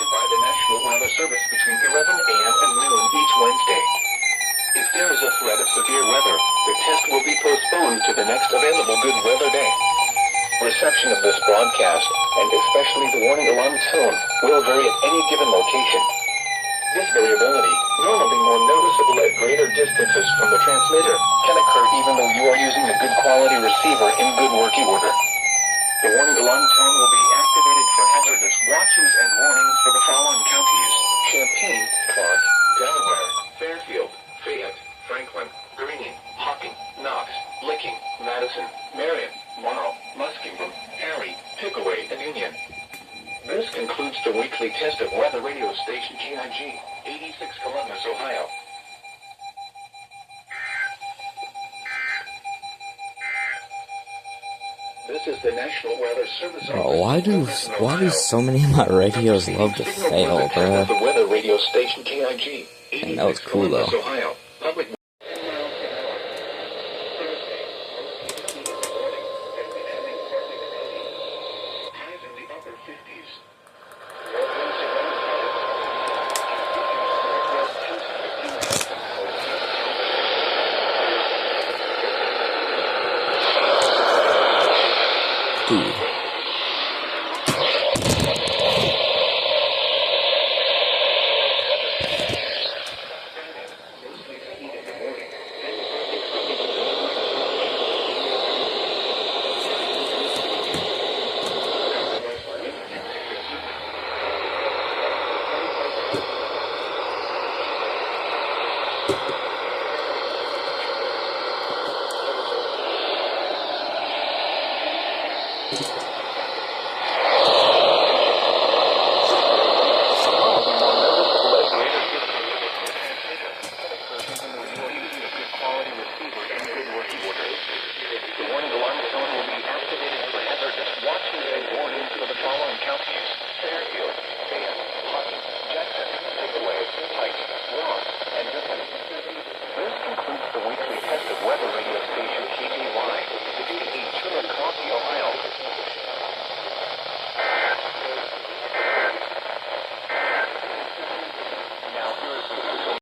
provided by the National Weather Service between 11 a.m. and noon each Wednesday. If there is a threat of severe weather, the test will be postponed to the next available good weather day. Reception of this broadcast, and especially the warning alarm tone, will vary at any given location. This variability, normally more noticeable at greater distances from the transmitter, can occur even though you are using a good quality receiver in good working order. The warning alarm tone will be activated for hazardous watches and warnings for the following counties: Champaign, Clark, Delaware, Fairfield, Fayette, Franklin, Greene, Hocking, Knox, Licking, Madison, Marion, Morrow, Muskingum, Perry, Pickaway, and Union. This concludes the weekly test of weather radio station KIG, 86 Columbus, Ohio. This is the National Weather Service. Bro, why do so many of my radios love to fail, bruh? The weather radio station KIG, And that was cool though. Ohio. Public. Dude.